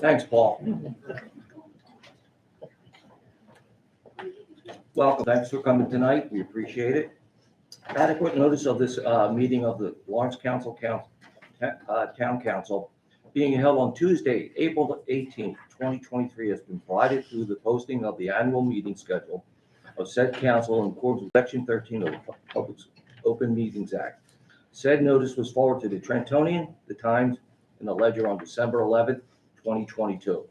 Thanks, Paul. Welcome. Thanks for coming tonight. We appreciate it. Adequate notice of this meeting of the Lawrence Town Council being held on Tuesday, April 18th, 2023 has been provided through the posting of the annual meeting schedule of said council in accordance with Section 13 of the Public Open Meetings Act. Said notice was forwarded to the Trentonian, the Times, and the Ledger on December 11th, 2022.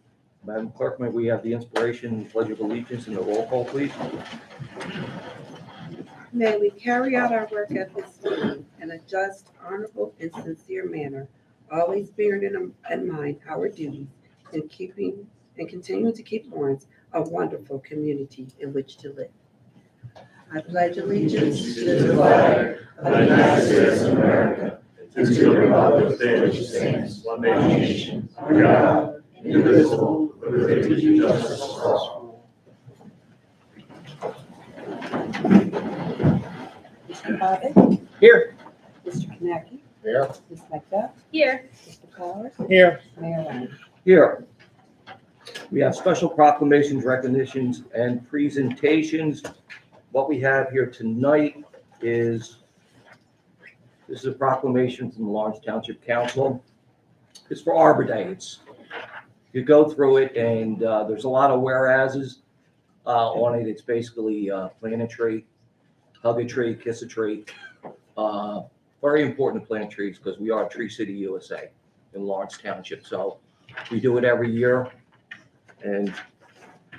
Madam Clerk, may we have the inspiration and pledge of allegiance and the roll call, please? May we carry out our work at this time in a just, honorable, and sincere manner, always bearing in mind our duties and continuing to keep Lawrence a wonderful community in which to live. I pledge allegiance to the flag of the United States of America and to the republic for which it stands, one nation, under God, indivisible, with liberty and justice for all. Mr. Bobbitt? Here. Mr. Kaneki? Here. Ms. Macbeth? Here. Mr. Powers? Here. Mayor Ryan? Here. We have special proclamations, recognitions, and presentations. What we have here tonight is, this is a proclamation from the Lawrence Township Council. It's for Arbor Day. You go through it and there's a lot of whereases on it. It's basically plant a tree, hug a tree, kiss a tree. Very important to plant trees because we are Tree City, USA in Lawrence Township. So we do it every year, and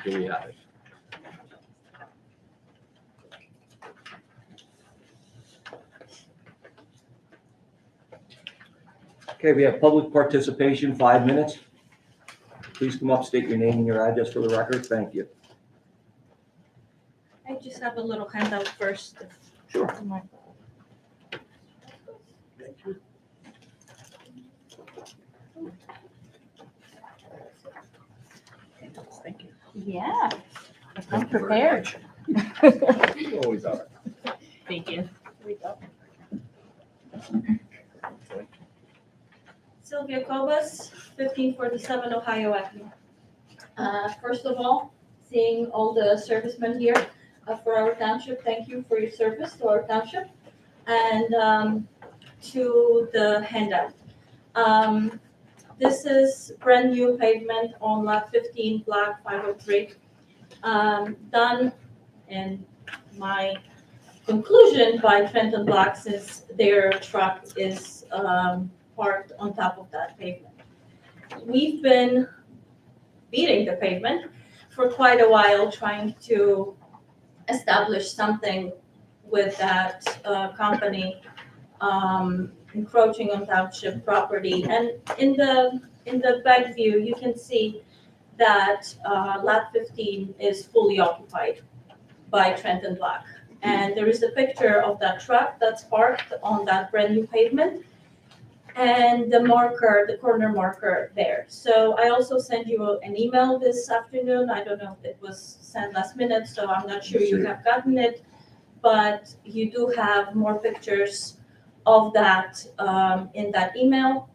here we have it. Okay, we have public participation, 5 minutes. Please come up, state your name and your address for the record. Thank you. I just have a little handout first. Sure. Thank you. Yeah. I'm you very prepared. You always are. Thank you. Here we go. Sylvia Cobus, 1547 Ohio Avenue. First of all, seeing all the servicemen here for our township, thank you for your service to our township. And to the handout. This is brand new pavement on lot 15, block 503. Done, and my conclusion by Trenton Block, since their truck is parked on top of that pavement. We've been beating the pavement for quite a while, trying to establish something with that company encroaching on township property. And in the back view, you can see that lot 15 is fully occupied by Trenton Block. And there is a picture of that truck that's parked on that brand new pavement, and the marker, the corner marker there. So I also sent you an email this afternoon. I don't know if it was sent last minute, so I'm not sure you have gotten it, but you do have more pictures of that in that email.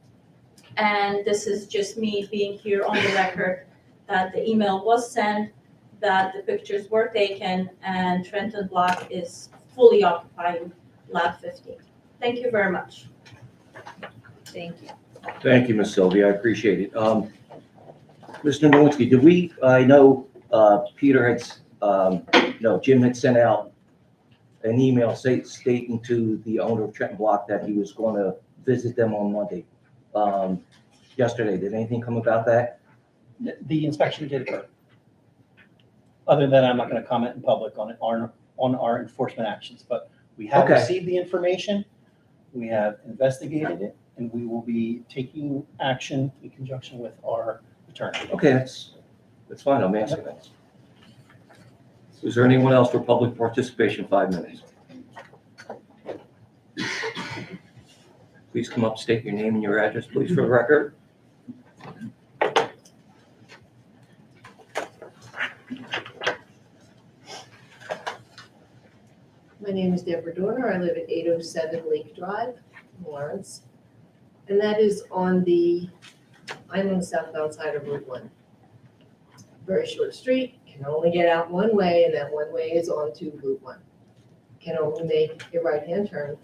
And this is just me being here on the record that the email was sent, that the pictures were taken, and Trenton Block is fully occupying lot 15. Thank you very much. Thank you. Thank you, Ms. Sylvia. I appreciate it. Mr. Nowinski, I know Peter had, Jim had sent out an email stating to the owner of Trenton Block that he was going to visit them on Monday. Yesterday, did anything come about that? The inspection did occur. Other than I'm not going to comment in public on our enforcement actions, but we have Okay. received the information, we have investigated it, and we will be taking action in conjunction with our attorney. Okay, that's fine. I'm asking that. Is there anyone else for public participation? 5 minutes. Please come up, state your name and your address, please, for the record. My name is Deborah Dorner. I live at 807 Lake Drive, Lawrence. And that is I'm on the southbound side of Route 1. Very short street, can only get out one way, and that one way is onto Route 1. Can only make a right-hand turn.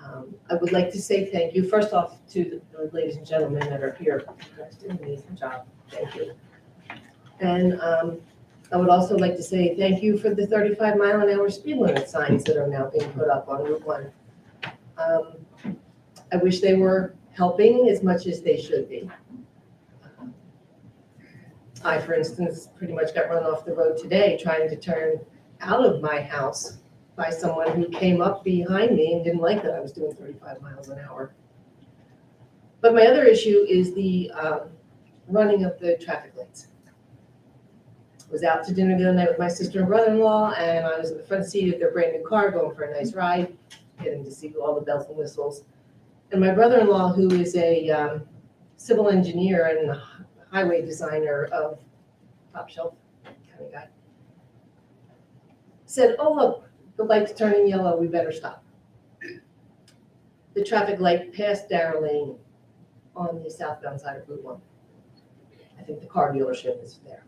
I would like to say thank you, first off, to the ladies and gentlemen that are here. You guys did an amazing job. Thank you. And I would also like to say thank you for the 35-mile-an-hour speed limit signs that are now being put up on Route 1. I wish they were helping as much as they should be. I, for instance, pretty much got run off the road today trying to turn out of my house by someone who came up behind me and didn't like that I was doing 35 miles an hour. But my other issue is the running of the traffic lights. I was out to dinner the other night with my sister and brother-in-law, and I was in the front seat of their brand new car going for a nice ride, getting to see all the bells and whistles. And my brother-in-law, who is a civil engineer and a highway designer of top shelf kind of guy, said, "Oh, look, the light's turning yellow, we better stop." The traffic light passed Darrell Lane on the southbound side of Route 1. I think the car dealership is there.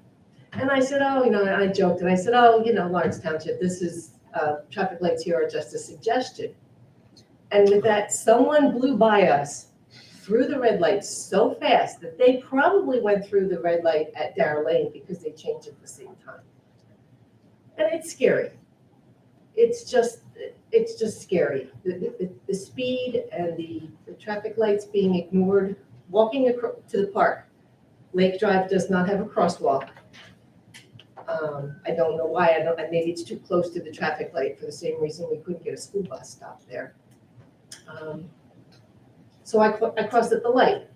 And I said, "Oh, I joked and I said, oh, Lawrence Township, this is, traffic lights here are just a suggestion." And with that, someone blew by us through the red light so fast that they probably went through the red light at Darrell Lane because they changed at the same time. And it's scary. It's just scary. The speed and the traffic lights being ignored. Walking to the park, Lake Drive does not have a crosswalk. I don't know why. Maybe it's too close to the traffic light for the same reason we couldn't get a school bus stop there. So I crossed at the light,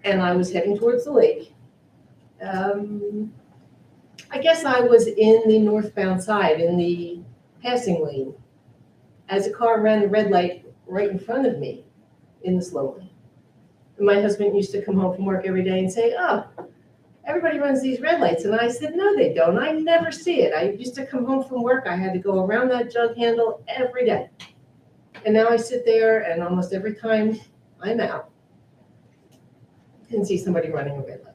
and I was heading towards the lake. I guess I was in the northbound side, in the passing lane, as a car ran the red light right in front of me in the slow lane. And my husband used to come home from work every day and say, "Oh, everybody runs these red lights." And I said, "No, they don't. I never see it. I used to come home from work. I had to go around that jug handle every day." And now I sit there, and almost every time I'm out, I can see somebody running a red light.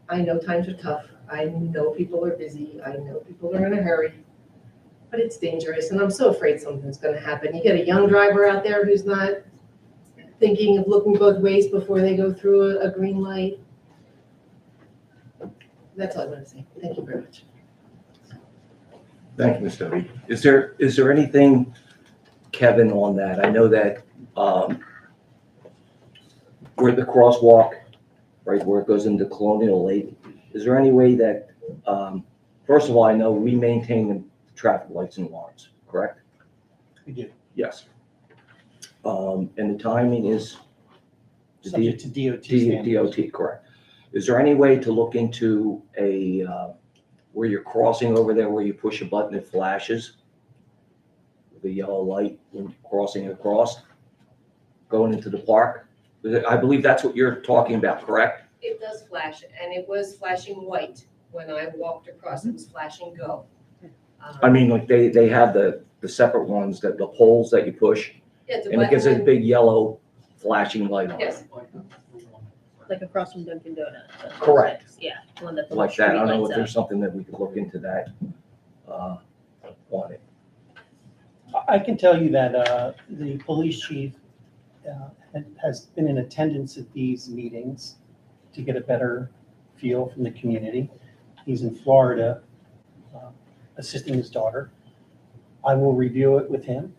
I know times are tough. I know people are busy. I know people are in a hurry. But it's dangerous, and I'm so afraid something's going to happen. You get a young driver out there who's not thinking of looking both ways before they go through a green light. That's all I want to say. Thank you very much. Thank you, Ms. Doty. Is there anything, Kevin, on that? I know that where the crosswalk, right where it goes into Colonial Lake, is there any way that, first of all, I know we maintain the traffic lights in Lawrence, correct? We do. Yes. And the timing is Subject to DOT standards. DOT, correct. Is there any way to look into where you're crossing over there, where you push a button, it flashes? The yellow light when crossing across, going into the park? I believe that's what you're talking about, correct? It does flash, and it was flashing white when I walked across. It was flashing go. I mean, like they have the separate ones, that the poles that you push, Yeah, it's a and it gives a button. big yellow flashing light on it. Yes, Like across from Dunkin' Donuts. Correct. Yeah, the one that the Like that. I don't know if street there's lights something that we could look into that on it. I can tell you that the police chief has been in attendance at these meetings to get a better feel from the community. He's in Florida assisting his daughter. I will review it with him.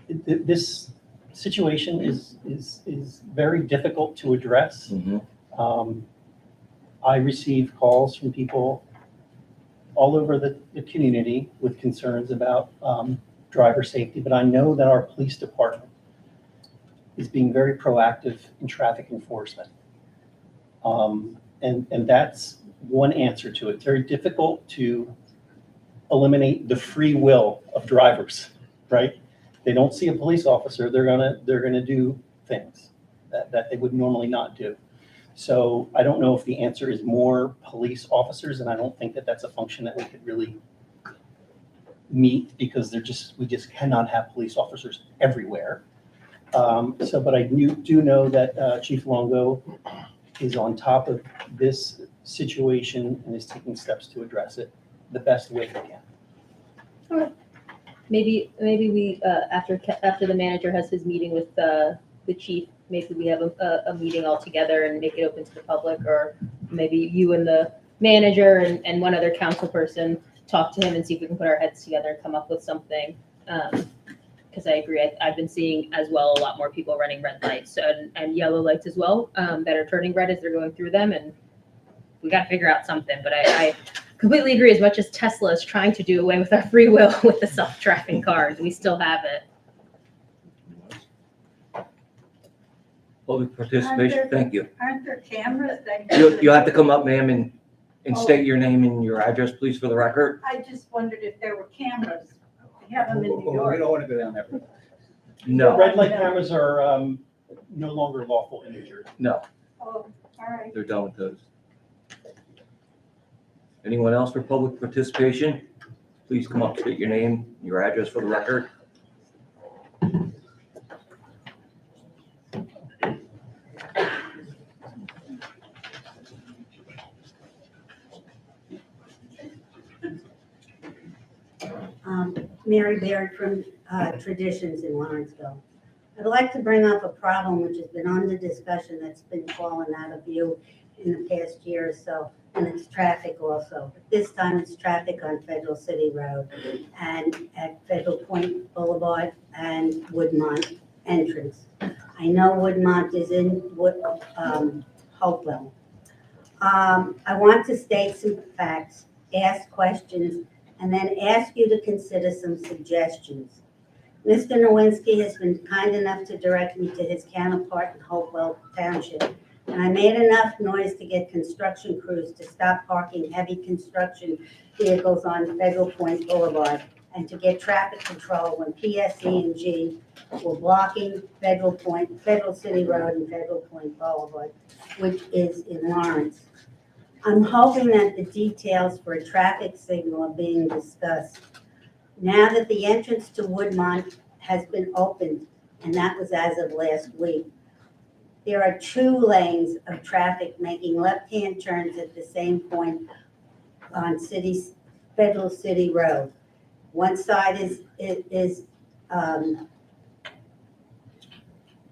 This situation is very difficult to address. Mhm. I receive calls from people all over the community with concerns about driver safety, but I know that our police department is being very proactive in traffic enforcement. And that's one answer to it. It's very difficult to eliminate the free will of drivers, right? They don't see a police officer, they're gonna do things that they would normally not do. So I don't know if the answer is more police officers, and I don't think that that's a function that we could really meet because we just cannot have police officers everywhere. But I do know that Chief Longo is on top of this situation and is taking steps to address it the best way he can. Maybe we, after the manager has his meeting with the chief, maybe we have a meeting all together and make it open to the public, or maybe you and the manager and one other council person talk to him and see if we can put our heads together and come up with something. Because I agree, I've been seeing as well a lot more people running red lights and yellow lights as well, that are turning red as they're going through them, and we got to figure out something. But I completely agree. As much as Tesla is trying to do away with our free will with the self-driving cars, we still have it. Public participation, thank you. Aren't there cameras that? You have to come up, ma'am, and state your name and your address, please, for the record. I just wondered if there were cameras. We have them in New We York. don't want to go down that road. No, Red light cameras are no longer lawful in New Jersey. no, Oh, all right. they're done with those. Anyone else for public participation? Please come up, state your name, your address for the record. Mary Baird from Traditions in Lawrenceville. I'd like to bring up a problem which has been under discussion that's been fallen out of view in the past year or so, and it's traffic also. But this time it's traffic on Federal City Road and at Federal Point Boulevard and Woodmont entrance. I know Woodmont is in Hopewell. I want to state some facts, ask questions, and then ask you to consider some suggestions. Mr. Nowinski has been kind enough to direct me to his counterpart in Hopewell Township, and I made enough noise to get construction crews to stop parking heavy construction vehicles on Federal Point Boulevard and to get traffic control when PSE&G were blocking Federal City Road and Federal Point Boulevard, which is in Lawrence. I'm hoping that the details for a traffic signal are being discussed. Now that the entrance to Woodmont has been opened, and that was as of last week, there are 2 lanes of traffic making left-hand turns at the same point on Federal City Road. One side is the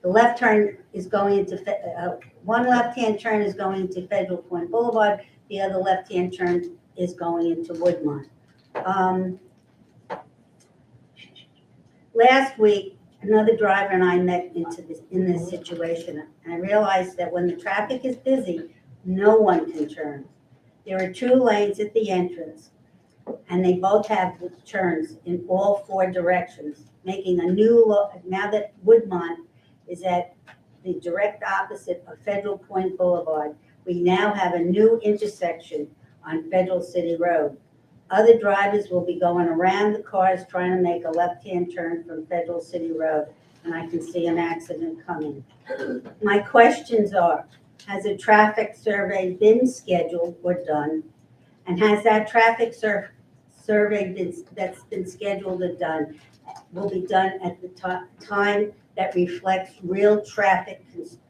left turn is going into, one left-hand turn is going to Federal Point Boulevard, the other left-hand turn is going into Woodmont. Last week, another driver and I met in this situation, and I realized that when the traffic is busy, no one can turn. There are 2 lanes at the entrance, and they both have turns in all 4 directions, making a new, now that Woodmont is at the direct opposite of Federal Point Boulevard, we now have a new intersection on Federal City Road. Other drivers will be going around the cars trying to make a left-hand turn from Federal City Road, and I can see an accident coming. My questions are, has a traffic survey been scheduled or done? And has that traffic survey that's been scheduled or done, will be done at the time that reflects real traffic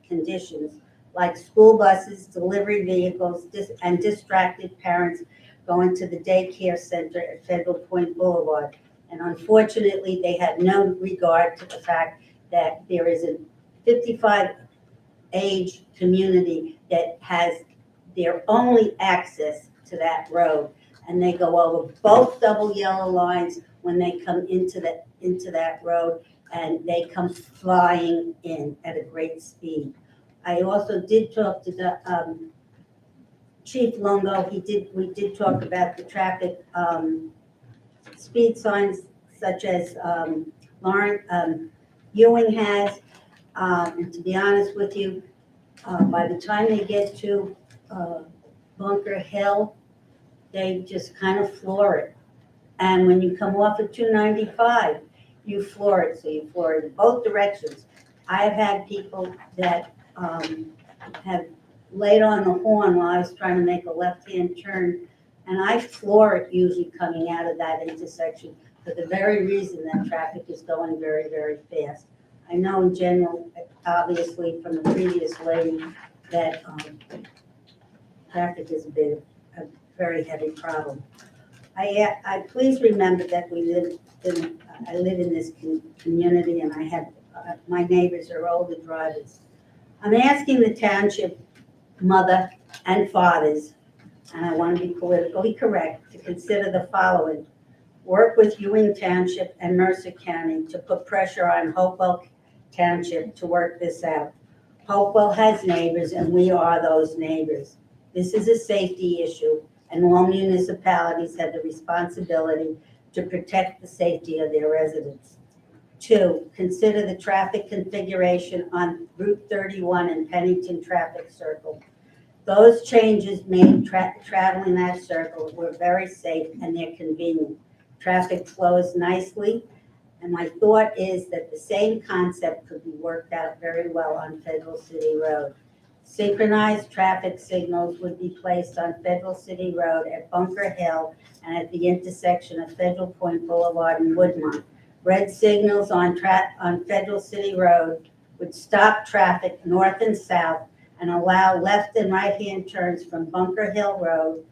conditions, like school buses, delivery vehicles, and distracted parents going to the daycare center at Federal Point Boulevard. And unfortunately, they had no regard to the fact that there is a 55 age community that has their only access to that road. And they go over both double yellow lines when they come into that road, and they come flying in at a great speed. I also did talk to the Chief Longo. We did talk about the traffic speed signs such as Ewing has. And to be honest with you, by the time they get to Bunker Hill, they just kind of floor it. And when you come off of 295, you floor it. So you floor it in both directions. I've had people that have laid on the horn while I was trying to make a left-hand turn, and I floor it usually coming out of that intersection for the very reason that traffic is going very, very fast. I know in general, obviously from the previous lady, that traffic has been a very heavy problem. I please remember that I live in this community, and I have, my neighbors are older drivers. I'm asking the township mother and fathers, and I want to be politically correct, to consider the following. Work with Ewing Township and Mercer County to put pressure on Hopewell Township to work this out. Hopewell has neighbors, and we are those neighbors. This is a safety issue, and all municipalities have the responsibility to protect the safety of their residents. 2, consider the traffic configuration on Route 31 and Pennington Traffic Circle. Those changes made traveling that circle were very safe and they're convenient. Traffic flows nicely, and my thought is that the same concept could be worked out very well on Federal City Road. Synchronized traffic signals would be placed on Federal City Road at Bunker Hill and at the intersection of Federal Point Boulevard and Woodmont. Red signals on Federal City Road would stop traffic north and south and allow left and right-hand turns from Bunker Hill Road,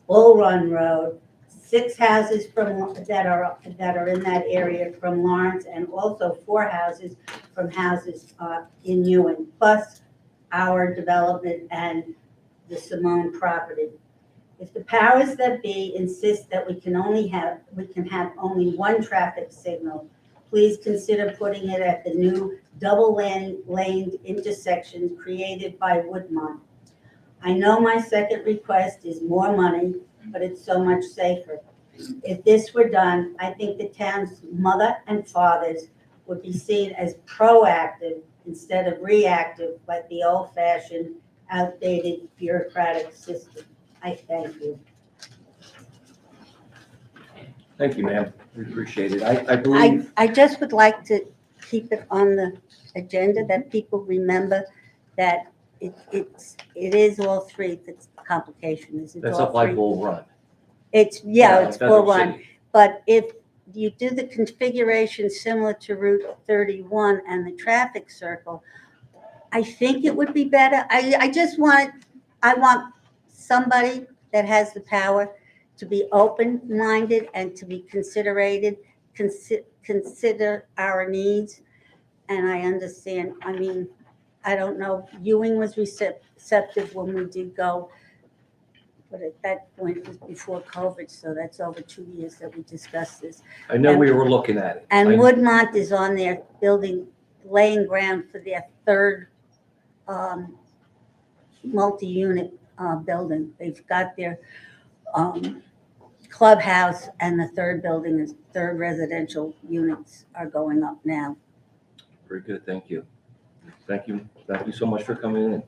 Bull Run Road, 6 houses that are in that area from Lawrence, and also 4 houses from houses in Ewing, plus our development and the Simone property. If the powers that be insist that we can have only one traffic signal, please consider putting it at the new double-laned intersection created by Woodmont. I know my second request is more money, but it's so much safer. If this were done, I think the town's mother and fathers would be seen as proactive instead of reactive like the old-fashioned, outdated bureaucratic system. I thank you. Thank you, ma'am. We appreciate it. I believe, I just would like to keep it on the agenda that people remember that it is all 3 that's the complication. Is it's that's all up by 3. Bull Run. It's Federal Bull Run. City. But if you do the configuration similar to Route 31 and the traffic circle, I think it would be better. I want somebody that has the power to be open-minded and to be consider our needs. And I understand, I mean, I don't know, Ewing was receptive when we did go, but at that point it was before COVID, so that's over 2 years that we discussed this. I know we were looking at it. And I- Woodmont is on their laying ground for their 3rd multi-unit building. They've got their clubhouse, and the 3rd building is 3rd residential units are going up now. Very good, thank you. Thank you so much for coming in.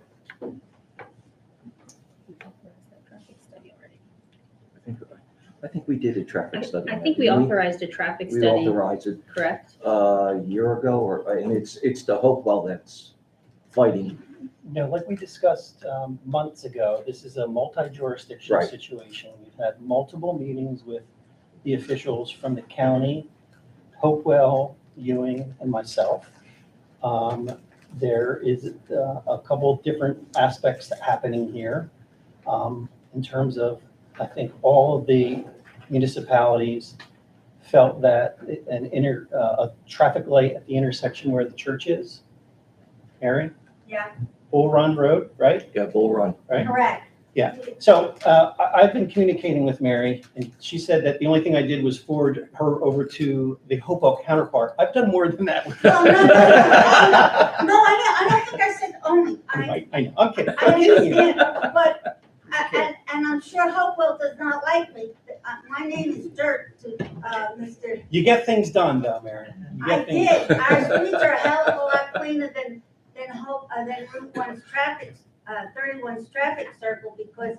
I think we did a traffic study. I think we didn't authorized a traffic We study, authorized it correct? a year ago, and it's the Hopewell that's fighting. No, like we discussed months ago, this is a multi-jurisdictional Right. situation. We've had multiple meetings with the officials from the county, Hopewell, Ewing, and myself. There is a couple different aspects happening here in terms of, I think all of the municipalities felt that a traffic light at the intersection where the church is, Mary? Yeah. Bull Run Road, right? Yeah, Bull Run. Right? Correct. So I've been communicating with Mary, and she said that the only thing I did was forward her over to the Hopewell counterpart. I've done more than that. with No, her. no, I don't think I said only. I know, I'm kidding. I I'm kidding you. understand, but, and I'm sure Hopewell does not like me. My name is Dirt to Mr. You get things done though, Mary. You I get things did. done. Our streets are a hell of a lot cleaner than Route 1's traffic, 31's traffic circle, because,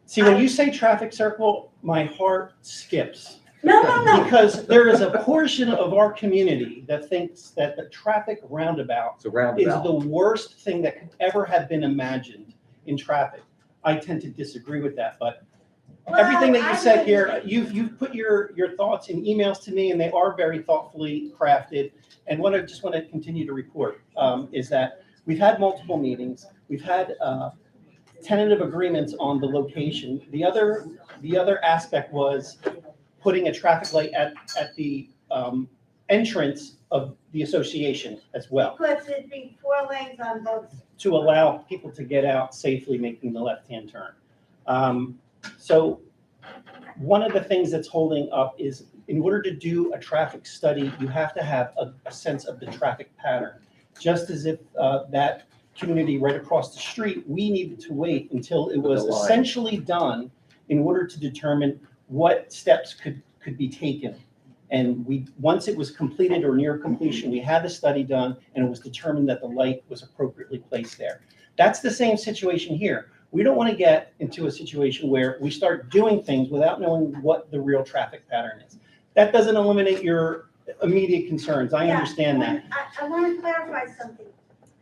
See, when you say traffic circle, my heart skips. no. Because there is a portion of our community that thinks that the traffic roundabout It's a is roundabout. the worst thing that could ever have been imagined in traffic. I tend to disagree with that, but Everything that you Well, said I- here, you've put your thoughts in emails to me, and they are very thoughtfully crafted. And what I just want to continue to report is that we've had multiple meetings. We've had tentative agreements on the location. The other aspect was putting a traffic light at the entrance of the association as well, Because it'd be 4 lanes on both sides. to allow people to get out safely making the left-hand turn. So one of the things that's holding up is, in order to do a traffic study, you have to have a sense of the traffic pattern. Just as if that community right across the street, we needed to wait until it was The line. essentially done in order to determine what steps could be taken. And once it was completed or near completion, we had the study done, and it was determined that the light was appropriately placed there. That's the same situation here. We don't want to get into a situation where we start doing things without knowing what the real traffic pattern is. That doesn't eliminate your immediate concerns. I Yeah, understand that. I want to clarify something.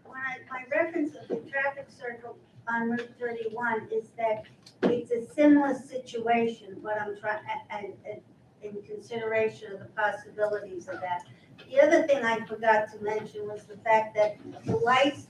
My reference of the traffic circle on Route 31 is that it's a similar situation, what I'm trying, and in consideration of the possibilities of that. The other thing I forgot to mention was the fact that the lights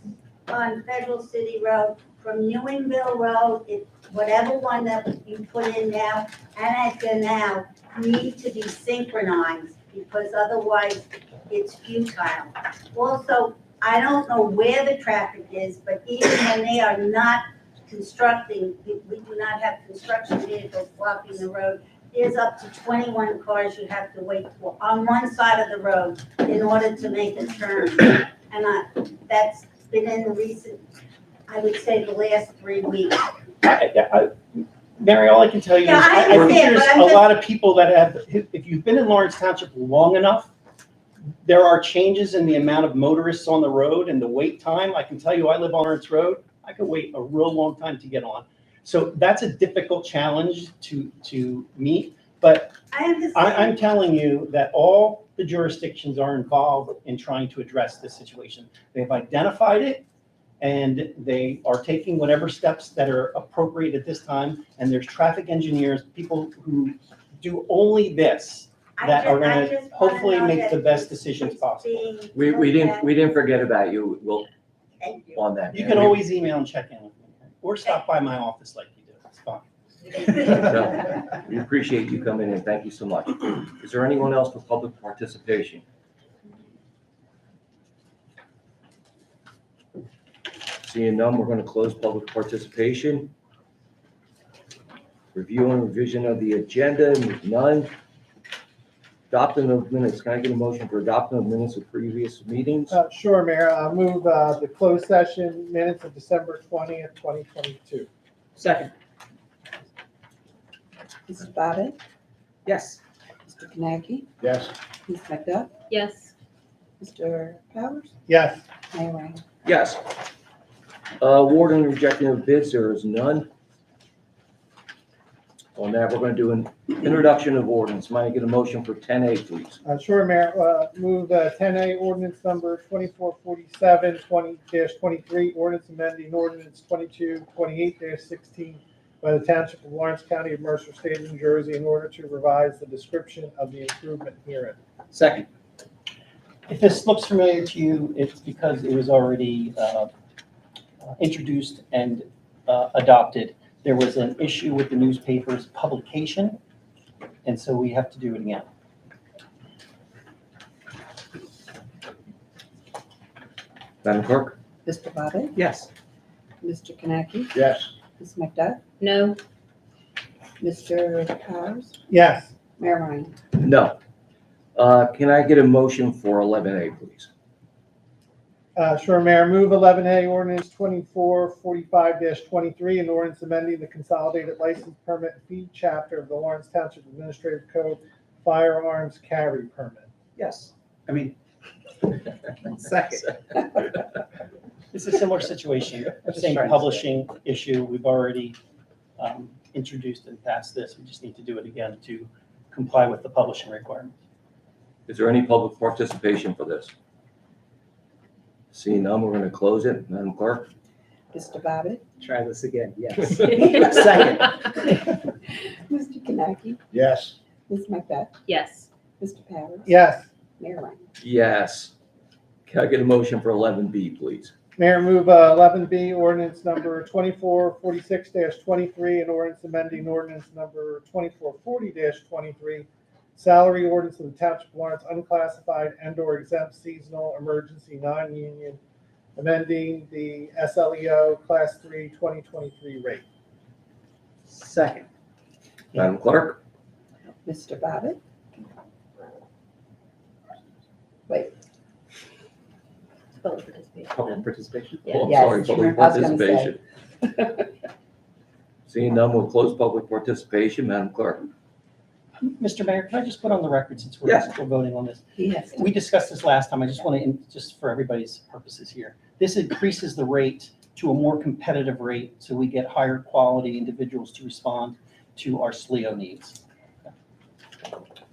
on Federal City Road from Ewingville Road, whatever one that you put in now and at now, need to be synchronized because otherwise it's futile. Also, I don't know where the traffic is, but even when they are not constructing, we do not have construction vehicles blocking the road. There's up to 21 cars you have to wait for on one side of the road in order to make a turn. And that's been in the recent, I would say, the last 3 weeks. Mary, all I can tell you is, Yeah, I I think understand, there's but I'm a just- lot of people that have, if you've been in Lawrence Township long enough, there are changes in the amount of motorists on the road and the wait time. I can tell you, I live on Lawrence Road. I could wait a real long time to get on. So that's a difficult challenge to meet. But I understand. I'm telling you that all the jurisdictions are involved in trying to address this situation. They've identified it, and they are taking whatever steps that are appropriate at this time. And there's traffic engineers, people who do only this, that are I going just to wanna hopefully know make that the best it's decisions possible. being We looked at. didn't forget about you. We'll, Thank you. on that. You can always email and check in with me, or stop by my office like you do. It's fine. No, we appreciate you coming in. Thank you so much. Is there anyone else for public participation? Seeing none, we're going to close public participation. Review and revision of the agenda, none. Adopting of minutes. Can I get a motion for adopting of minutes of previous meetings? Sure, Mayor. I'll move the closed session minutes of December 20th, 2022. Second. Mr. Bobbitt, Yes. Mr. Kaneki, Yes. Ms. McDuff, Yes. Mr. Powers, Yes. Mayor Ryan. Yes. Award and rejecting of bids, there is none. On that, we're going to do an introduction of ordinance. Might I get a motion for 10A, please? Sure, Mayor. Move 10A ordinance number 2447, 20-23, ordinance amending ordinance 2228-16 by the Township of Lawrence County of Mercer State of New Jersey in order to revise the description of the improvement herein. Second. If this looks familiar to you, it's because it was already introduced and adopted. There was an issue with the newspaper's publication, and so we have to do it again. Madam Clerk? Mr. Bobbitt, Yes. Mr. Kaneki, Yes. Ms. McDuff, No. Mr. Powers, Yes. Mayor Ryan. No. Can I get a motion for 11A, please? Sure, Mayor. Move 11A ordinance 2445-23, an ordinance amending the consolidated license permit fee chapter of the Lawrence Township Administrative Code firearms carry permit. Yes. Second. It's a similar situation, Just same trying to publishing issue. We've already introduced and passed this. We just need to do it again to comply with the publishing requirements. Is there any public participation for this? Seeing none, we're going to close it. Madam Clerk? Mr. Bobbitt, Try this again. Yes. Second. Kaneki? Yes. Ms. Macbeth? Yes. Mr. Powers? Yes. Mayor Ryan? Yes. Can I get a motion for 11B, please? Mayor, move 11B, ordinance number 2446-23, and ordinance amending ordinance number 2440-23, salary ordinance of the Township of Lawrence, unclassified and/or exempt seasonal emergency non-union, amending the SLEO Class 3 2023 rate. Second. Madam Clerk? Mr. Bobbitt? Wait, Public participation. Public participation? Yeah. Oh, I'm Yes, sorry, public I was gonna say. participation. Seeing none, we'll close public participation. Madam Clerk? Mr. Mayor, can I just put on the record, since we're Yes. still voting on this? he has to. We discussed this last time. I just want to, just for everybody's purposes here, this increases the rate to a more competitive rate so we get higher quality individuals to respond to our SLEO needs.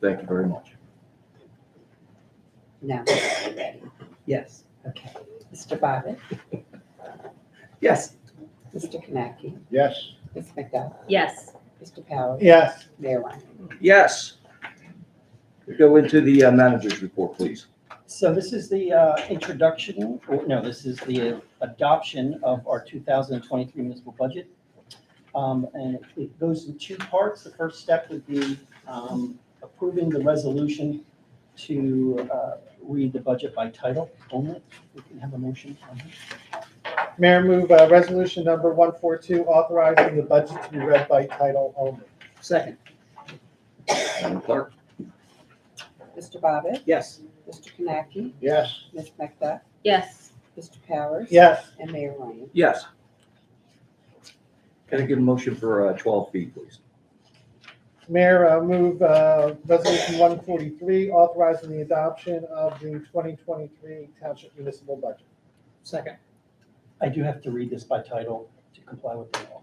Thank you very much. Now, we're ready. Yes. Okay. Mr. Bobbitt? Yes. Mr. Kaneki? Yes. Ms. Macbeth? Yes. Mr. Powers? Yes. Mayor Ryan? Yes. We go into the manager's report, please. So this is the introduction, or no, this is the adoption of our 2023 municipal budget. And it goes in two parts. The first step would be approving the resolution to read the budget by title only. We can have a motion on that. Mayor, move resolution number 142, authorizing the budget to be read by title only. Second. Madam Clerk? Mr. Bobbitt? Yes. Mr. Kaneki? Yes. Ms. Macbeth? Yes. Mr. Powers? Yes. And Mayor Ryan? Yes. Can I get a motion for 12B, please? Mayor, move resolution 143, authorizing the adoption of the 2023 Township municipal budget. Second. I do have to read this by title to comply with the law.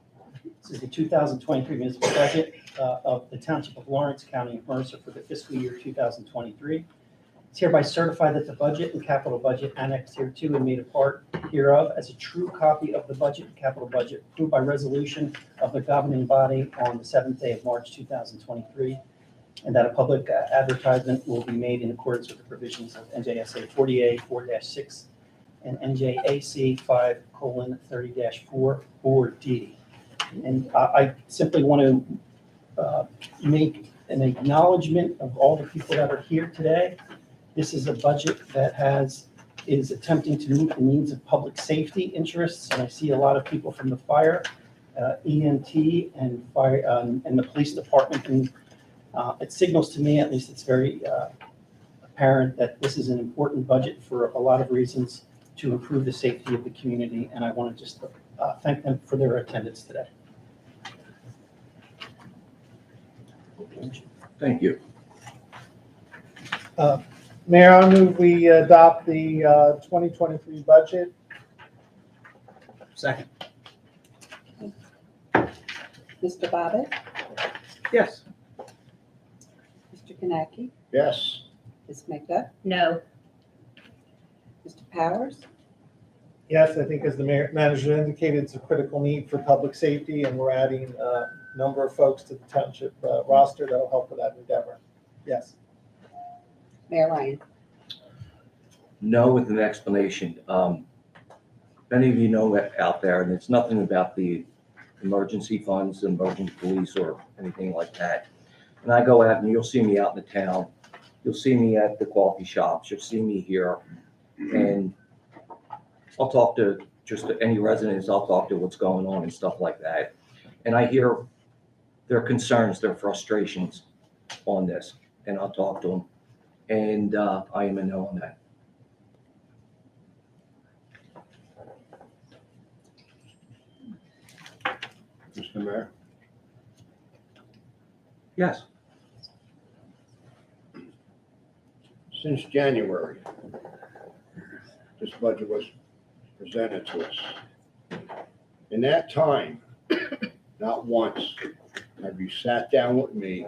This is the 2023 municipal budget of the Township of Lawrence, County of Mercer for the fiscal year 2023. It's hereby certified that the budget and capital budget annexed hereto and made a part hereof as a true copy of the budget and capital budget approved by resolution of the governing body on the 7th day of March 2023, and that a public advertisement will be made in accordance with the provisions of NJSA 40A4-6 and NJAC 5:30-4 or D. And I simply want to make an acknowledgement of all the people that are here today. This is a budget that is attempting to meet the needs of public safety interests, and I see a lot of people from the fire, EMT, and fire, and the police department. And it signals to me, at least it's very apparent, that this is an important budget for a lot of reasons to improve the safety of the community, and I want to just thank them for their attendance today. Thank you. Mayor, I move we adopt the 2023 budget. Second. Mr. Bobbitt? Yes. Mr. Kaneki? Yes. Ms. Macbeth? No. Mr. Powers? Yes, I think as the manager indicated, it's a critical need for public safety, and we're adding a number of folks to the township roster that'll help with that endeavor. Yes. Mayor Ryan? No, with an explanation. Many of you know out there, and it's nothing about the emergency funds, emergency police, or anything like that. And I go out, and you'll see me out in the town. You'll see me at the coffee shops. You'll see me here. And I'll talk to just any residents. I'll talk to what's going on and stuff like that. And I hear their concerns, their frustrations on this, and I'll talk to them. And I am a no on that. Mr. Mayor? Yes. Since January, this budget was presented to us. In that time, not once have you sat down with me,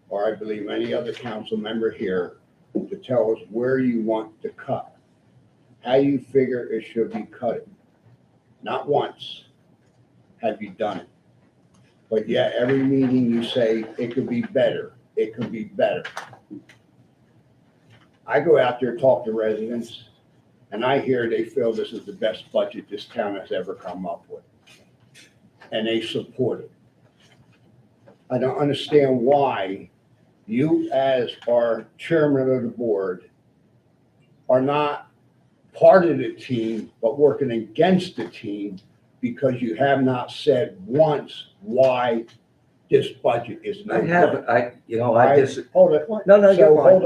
or I believe any other council member here, to tell us where you want to cut, how you figure it should be cut. Not once have you done it. But yet, every meeting you say, it could be better, it could be better. I go out there, talk to residents, and I hear they feel this is the best budget this town has ever come up with. And they support it. I don't understand why you, as our chairman of the board, are not part of the team, but working against the team because you have not said once why this budget is I no have, good. I just, Hold it. no, no, So you're fine.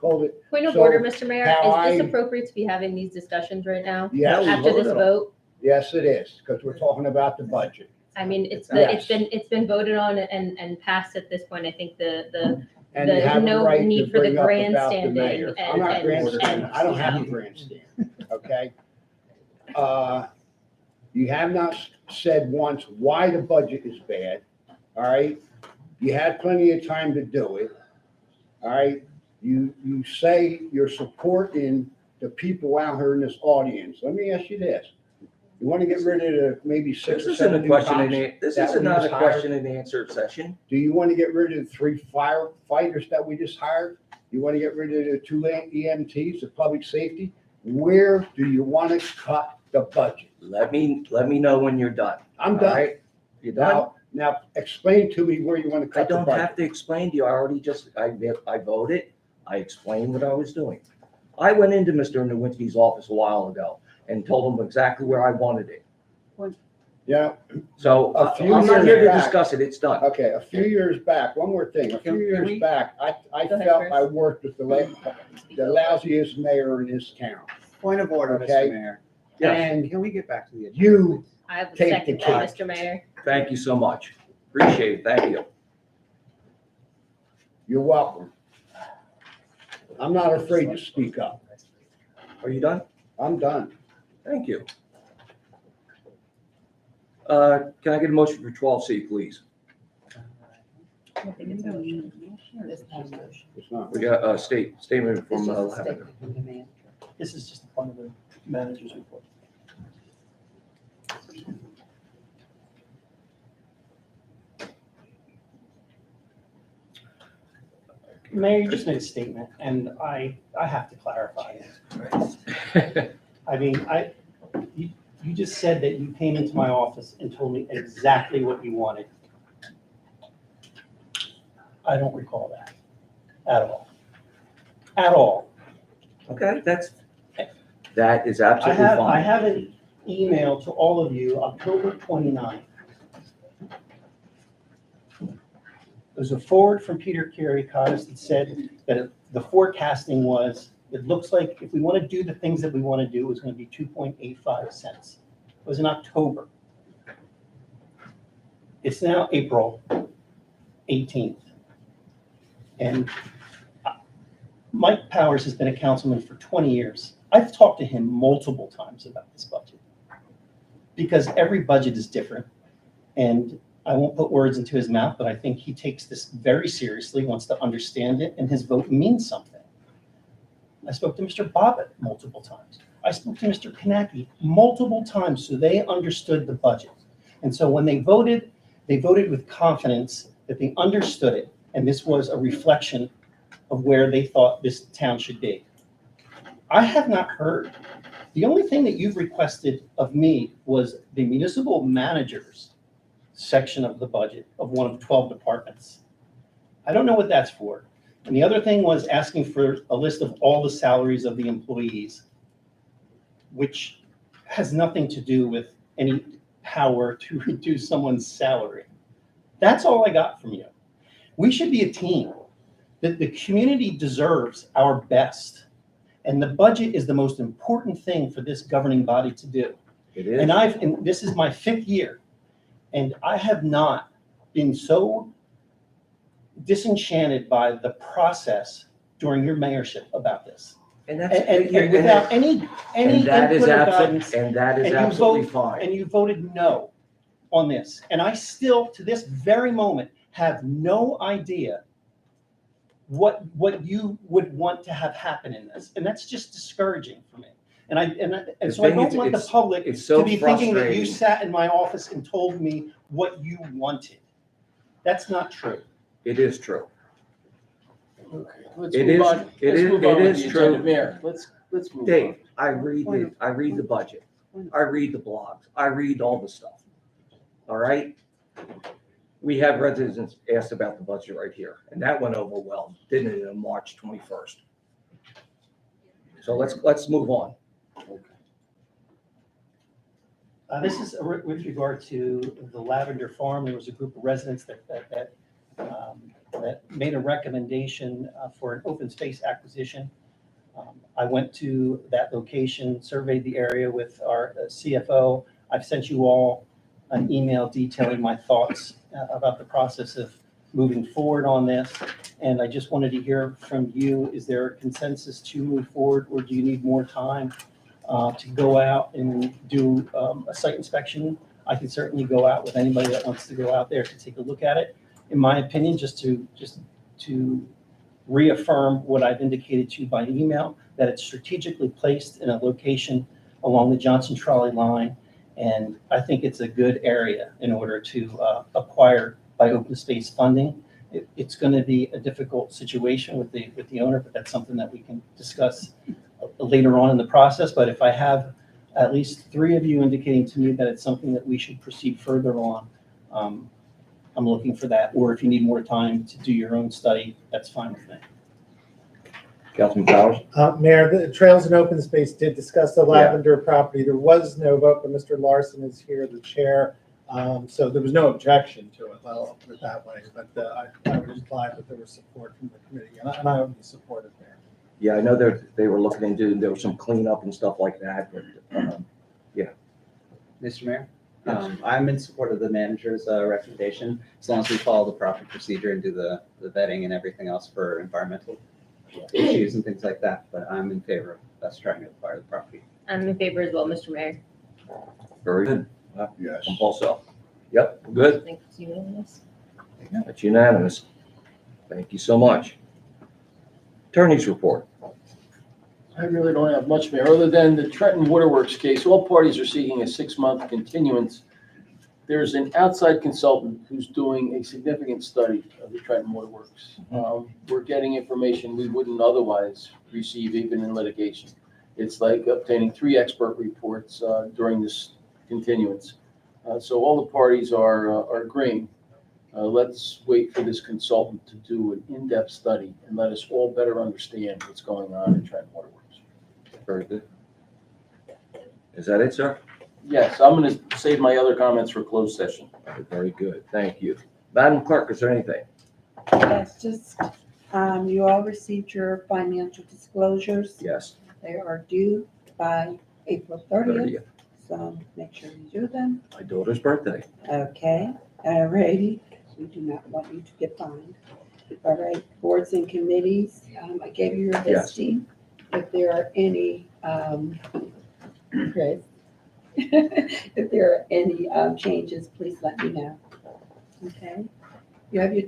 hold it. Point of So, order, Mr. Mayor, how is this I- appropriate to be having these discussions right now? Yes, we After this voted on it. vote? yes, it is, because we're talking about the budget. I mean, it's Yes. been voted on and passed at this point. I think the And you There's have a no right to need for the bring up about the grandstanding mayor. I'm not and- grandstanding, I don't have a grandstand, okay? You have not said once why the budget is bad, all right? You had plenty of time to do it, all right? You say you're supporting the people out here in this audience. Let me ask you this. You want to get rid of the maybe This 6 or isn't 7 a new question cops? and, this that is we not a just hired? question and answer session. Do you want to get rid of the 3 firefighters that we just hired? You want to get rid of the 2 EMTs, the public safety? Where do you want to cut the budget? Let me know when you're done. I'm All done. right? You done? Now explain to me where you want to I cut the don't have budget. to explain to you. I already I voted. I explained what I was doing. I went into Mr. Nowinski's office a while ago and told him exactly where I wanted it. Yeah, So A few I'm not here to years back- discuss it. It's done. okay, a few years back, one more thing, a few Can years we- back, I Go ahead, felt Chris. I worked with the lousiest mayor in this town. Point of order, Okay. Mr. Mayor. Yes. And Can we get back to the agenda? you, I have a Take second the that, cake. Mr. Mayor. Thank you so much. Appreciate it. Thank you. you're welcome. I'm not afraid to speak up. Are you done? I'm done. Thank you. Can I get a motion for 12C, please? I think it's a motion. It's not. We got a statement from It's just a Lavender. statement from the man. This is just a part of the manager's report. Mayor, you just made a statement, and I have to clarify it. I mean, you just said that you came into my office and told me exactly what you wanted. I don't recall that at all. At all. Okay, that is I absolutely have fine. an email to all of you, October 29th. There's a forward from Peter Kiriakis that said that the forecasting was, it looks like if we want to do the things that we want to do, it's going to be 2.85 cents. It was in October. It's now April 18th. And Mike Powers has been a councilman for 20 years. I've talked to him multiple times about this budget because every budget is different. And I won't put words into his mouth, but I think he takes this very seriously, wants to understand it, and his vote means something. I spoke to Mr. Bobbitt multiple times. I spoke to Mr. Kanaki multiple times, so they understood the budget. And so when they voted with confidence that they understood it, and this was a reflection of where they thought this town should be. I have not heard. The only thing that you've requested of me was the municipal managers section of the budget of one of 12 departments. I don't know what that's for. And the other thing was asking for a list of all the salaries of the employees, which has nothing to do with any power to reduce someone's salary. That's all I got from you. We should be a team. The community deserves our best. And the budget is the most important thing for this governing body to do. It is. And this is my 5th year, and I have not been so disenchanted by the process during your mayorship about this. And that's, And without any and that is input or absolutely, guidance, and that is and you absolutely vote- fine. and you voted no on this. And I still, to this very moment, have no idea what you would want to have happen in this. And that's just discouraging for me. And The so I thing don't is, want the it's- public It's so to be thinking that you frustrating. sat in my office and told me what you wanted. That's not true. It is true. Okay, let's It move is- on. it Let's is- move on it with is the true. agenda. Mayor, let's move on. Dave, I read the budget. I read the blogs. I read all the stuff. All right? We have residents asked about the budget right here, and that went over well, didn't it, on March 21st? So let's move on. This is with regard to the Lavender Farm. There was a group of residents that made a recommendation for an open space acquisition. I went to that location, surveyed the area with our CFO. I've sent you all an email detailing my thoughts about the process of moving forward on this. And I just wanted to hear from you, is there a consensus to move forward, or do you need more time to go out and do a site inspection? I can certainly go out with anybody that wants to go out there to take a look at it. In my opinion, just to reaffirm what I've indicated to you by email, that it's strategically placed in a location along the Johnson Trolley line. And I think it's a good area in order to acquire by open space funding. It's going to be a difficult situation with the owner, but that's something that we can discuss later on in the process. But if I have at least 3 of you indicating to me that it's something that we should proceed further on, I'm looking for that. Or if you need more time to do your own study, that's fine with me. Councilman Powers? Mayor, the Trails and Open Space did discuss the Lavender property. There was no vote, but Mr. Larson is here, the chair. So there was no objection to it, I'll put it that way. But I would imply that there was support from the committee, and I would support it there. Yeah, I know they were looking into, there was some cleanup and stuff like that, but, Mr. Mayor? Yes. I'm in support of the manager's recommendation, as long as we follow the proper procedure and do the vetting and everything else for environmental issues and things like that. But I'm in favor of us trying to acquire the property. I'm in favor as well, Mr. Mayor. very good. Yes. Also, yep, good. I think it's unanimous. That's unanimous. Thank you so much. Attorney's report. I really don't have much, Mayor, other than the Trenton Waterworks case. All parties are seeking a 6-month continuance. There's an outside consultant who's doing a significant study of the Trenton Waterworks. We're getting information we wouldn't otherwise receive even in litigation. It's like obtaining 3 expert reports during this continuance. So all the parties are agreeing. Let's wait for this consultant to do an in-depth study and let us all better understand what's going on in Trenton Waterworks. Very good. Is that it, sir? Yes, I'm going to save my other comments for closed session. All right, very good. Thank you. Madam Clerk, is there anything? Yes, just, you all received your financial disclosures. Yes. They are due by April 30th, 30th. so make sure you do them. My daughter's birthday. Okay, alrighty. We do not want you to get fined. All right, boards and committees, I gave you your Yes. listing. If there are any, Chris, if there are any changes, please let me know. Okay? You have your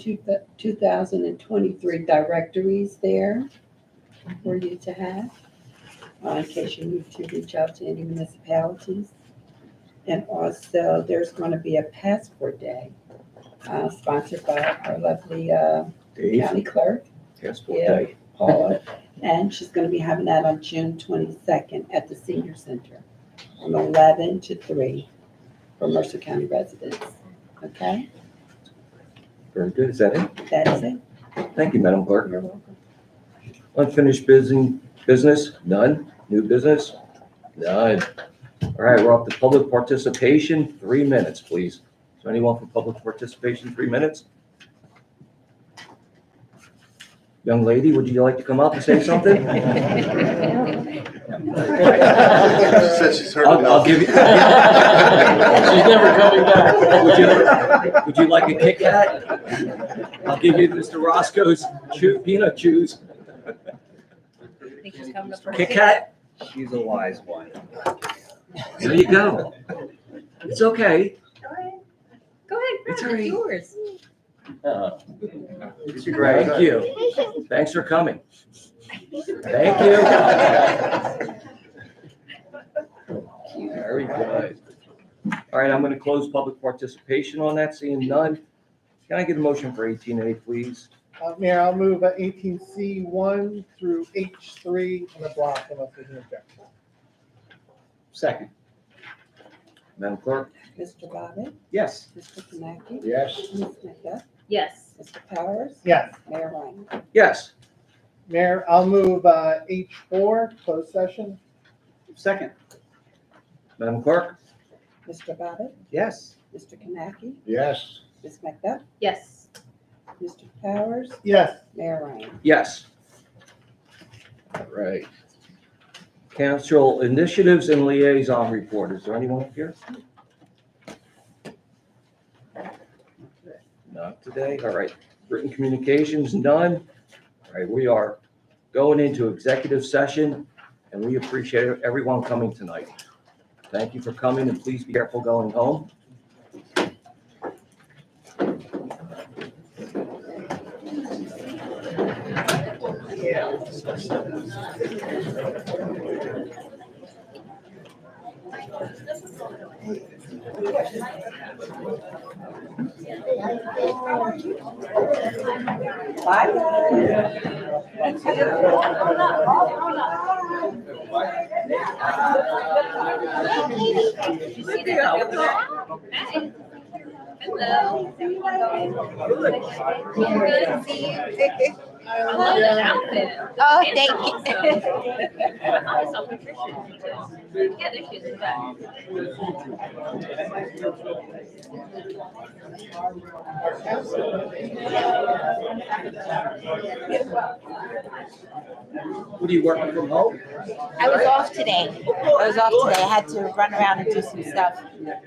2023 directories there for you to have, in case you need to reach out to any municipalities. And also, there's going to be a passport day sponsored by our lovely Dave, county clerk, Passport Yeah. Day. Paula, and she's going to be having that on June 22nd at the Senior Center from 11 to 3 for Mercer County residents. Okay, Very good. Is that it? that is it. Thank you, Madam Clerk. You're welcome. Unfinished business? None. New business? None. All right, we're up to public participation. 3 minutes, please. So anyone for public participation, 3 minutes? Young lady, would you like to come up and say something? She said she's heard I'll enough. give you. She's never coming back. Would you like a Kit Kat? I'll give you Mr. Roscoe's peanut chews. I think she's coming up for a Kit Kat? She's a wise one. There you go. It's okay. Go ahead, It's grab all right. it's yours. Thank you. Thanks for coming. Thank you. Very good. All right, I'm going to close public participation on that, seeing none. Can I get a motion for 18A, please? Mayor, I'll move 18C1 through H3 in a block unless there's an objection. Second. Madam Clerk? Mr. Bobbitt, Yes. Mr. Kanaki, Yes. Ms. Smith, Yes. Mr. Powers, Yes. Mayor Ryan. Yes. Mayor, I'll move H4, closed session. Second. Madam Clerk? Mr. Bobbitt, Yes. Mr. Kanaki, Yes. Ms. Smith, Yes. Mr. Powers, Yes. Mayor Ryan. Yes. All right. Council initiatives and liaison report. Is there anyone up here? Not today. All right. Written communications, none. All right, we are going into executive session, and we appreciate everyone coming tonight. Thank you for coming, and please be careful going home. Hello. I love that outfit. Oh, And thank also, I found myself nutrition too. Yeah, there she is in the back. What are you working from home? I was off today. I had to run around and do some stuff.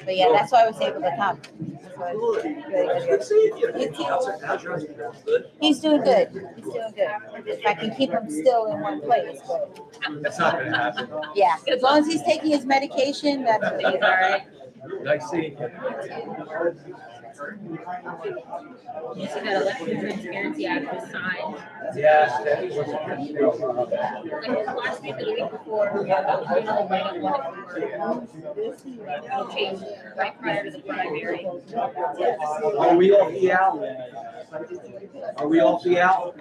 But yeah, that's why I was able to come. That's why I was really good. You too. He's doing good. If I can keep him still in one place, but That's not gonna happen. yeah, as long as he's taking his medication, that's he's all right. Nice seeing you. You see that Election Transparency Act was signed. Yes. Like last week or the week before, it'll change right prior to the primary. Are we off the out? Are we off the out?